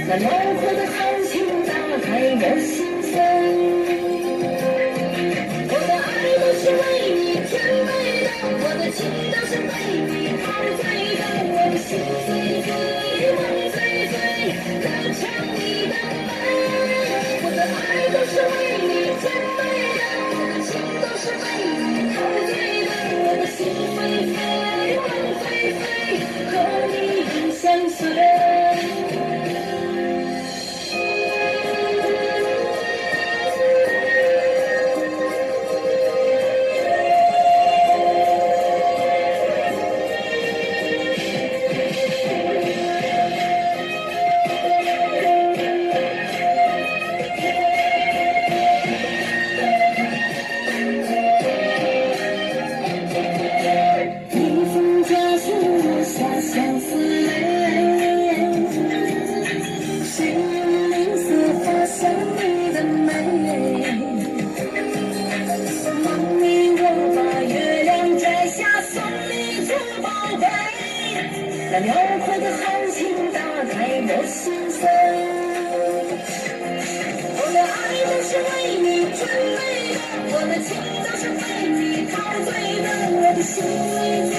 那辽阔的豪情打开我心扉，我的爱都是为你甜美的，我的情都是被你陶醉的，我的心碎碎，梦醉醉，歌唱你的美。我的爱都是为你甜美的，我的情都是被你陶醉的，我的心飞飞，梦飞飞，和你永相随。那辽阔的豪情打开我心扉，我的爱都是为你准备的，我的情都是被你陶醉的，我的心醉醉，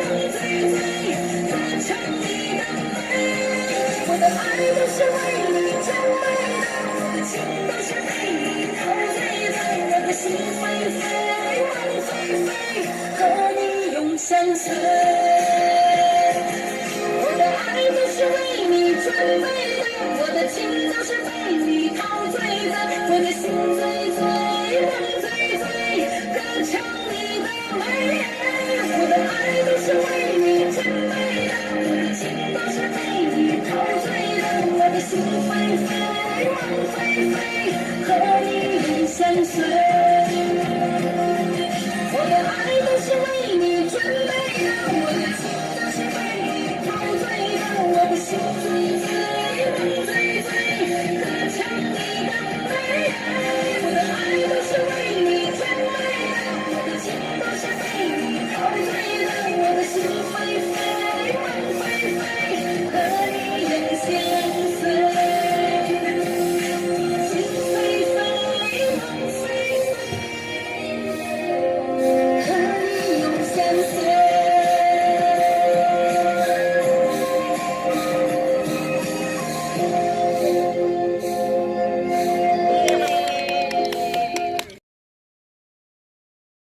梦醉醉，歌唱你的美。我的爱都是为你准备的，我的情都是被你陶醉的，我的心飞飞，梦飞飞，和你永相随。